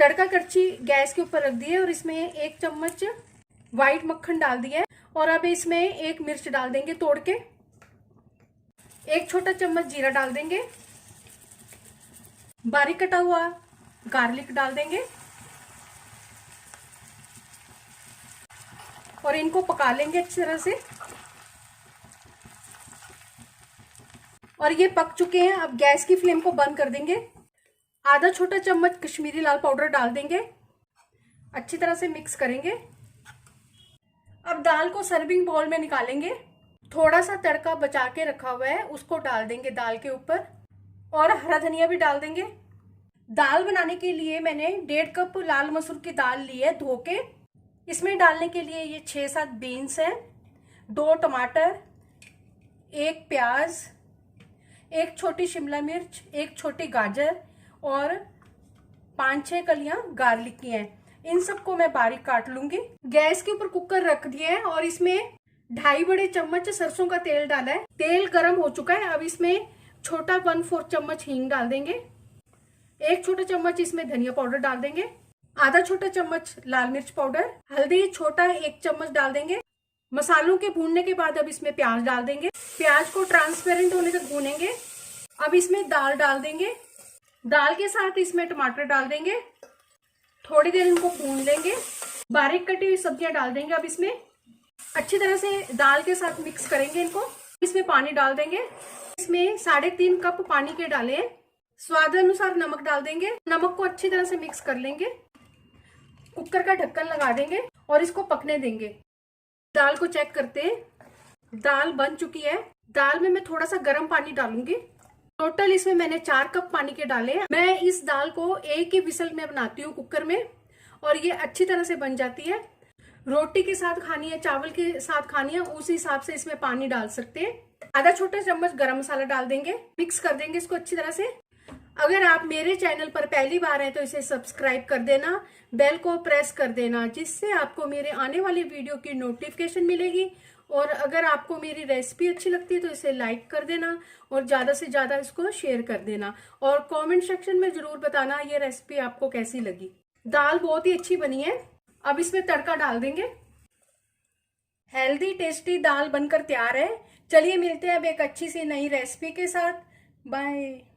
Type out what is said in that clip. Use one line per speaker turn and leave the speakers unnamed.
तड़का करछी गैस के ऊपर रख दी है और इसमें 1 चम्मच व्हाइट मक्खन डाल दिया है। और अब इसमें 1 मिर्च डाल देंगे तोड़ के, 1 छोटा चम्मच जीरा डाल देंगे, बारीक कटा हुआ गार्लिक डाल देंगे और इनको पका लेंगे अच्छी तरह से। और ये पक चुके हैं। अब गैस की फ्लेम को बंद कर देंगे। आधा छोटा चम्मच कश्मीरी लाल पाउडर डाल देंगे, अच्छी तरह से मिक्स करेंगे। अब दाल को सर्विंग बाउल में निकालेंगे। थोड़ा सा तड़का बचा के रखा हुआ है उसको डाल देंगे दाल के ऊपर और हरा धनिया भी डाल देंगे। दाल बनाने के लिए मैंने 1.5 कप लाल मसूर की दाल ली है धो के। इसमें डालने के लिए ये 6-7 बीन्स हैं, 2 टमाटर, 1 प्याज, 1 छोटी शिमला मिर्च, 1 छोटी गाजर और 5-6 कलियां गार्लिक की हैं। इन सबको मैं बारीक काट लूंगी। गैस के ऊपर कुकर रख दिया है और इसमें 2.5 बड़े चम्मच सरसों का तेल डाला है। तेल गर्म हो चुका है। अब इसमें छोटा 1/4 चम्मच हींग डाल देंगे, 1 छोटा चम्मच इसमें धनिया पाउडर डाल देंगे, आधा छोटा चम्मच लाल मिर्च पाउडर, हल्दी छोटा 1 चम्मच डाल देंगे। मसालों के भूनने के बाद अब इसमें प्याज डाल देंगे। प्याज को ट्रांसपेरेंट होने तक भूनेंगे। अब इसमें दाल डाल देंगे। दाल के साथ इसमें टमाटर डाल देंगे। थोड़ी देर इनको भून लेंगे। बारीक कटी हुई सब्जियां डाल देंगे। अब इसमें अच्छी तरह से दाल के साथ मिक्स करेंगे इनको। इसमें पानी डाल देंगे। इसमें 3.5 कप पानी के डाले हैं। स्वाद अनुसार नमक डाल देंगे। नमक को अच्छी तरह से मिक्स कर लेंगे। कुकर का ढक्कन लगा देंगे और इसको पकने देंगे। दाल को चेक करते हैं। दाल बन चुकी है। दाल में मैं थोड़ा सा गर्म पानी डालूंगी। टोटल इसमें मैंने 4 कप पानी के डाले हैं। मैं इस दाल को 1 ही विसल में बनाती हूँ कुकर में और ये अच्छी तरह से बन जाती है। रोटी के साथ खानी है, चावल के साथ खानी है, उस हिसाब से इसमें पानी डाल सकते हैं। आधा छोटा चम्मच गरम मसाला डाल देंगे। मिक्स कर देंगे इसको अच्छी तरह से। अगर आप मेरे चैनल पर पहली बार हैं तो इसे सब्सक्राइब कर देना, बेल को प्रेस कर देना, जिससे आपको मेरे आने वाली वीडियो की नोटिफिकेशन मिलेगी। और अगर आपको मेरी रेसिपी अच्छी लगती है तो इसे लाइक कर देना और ज़्यादा से ज़्यादा इसको शेयर कर देना और कमेंट सेक्शन में ज़रूर बताना ये रेसिपी आपको कैसी लगी। दाल बहुत ही अच्छी बनी है। अब इसमें तड़का डाल देंगे। हेल्दी टेस्टी दाल बनकर तैयार है। चलिए मिलते हैं अब एक अच्छी सी नई रेसिपी के साथ। बाय।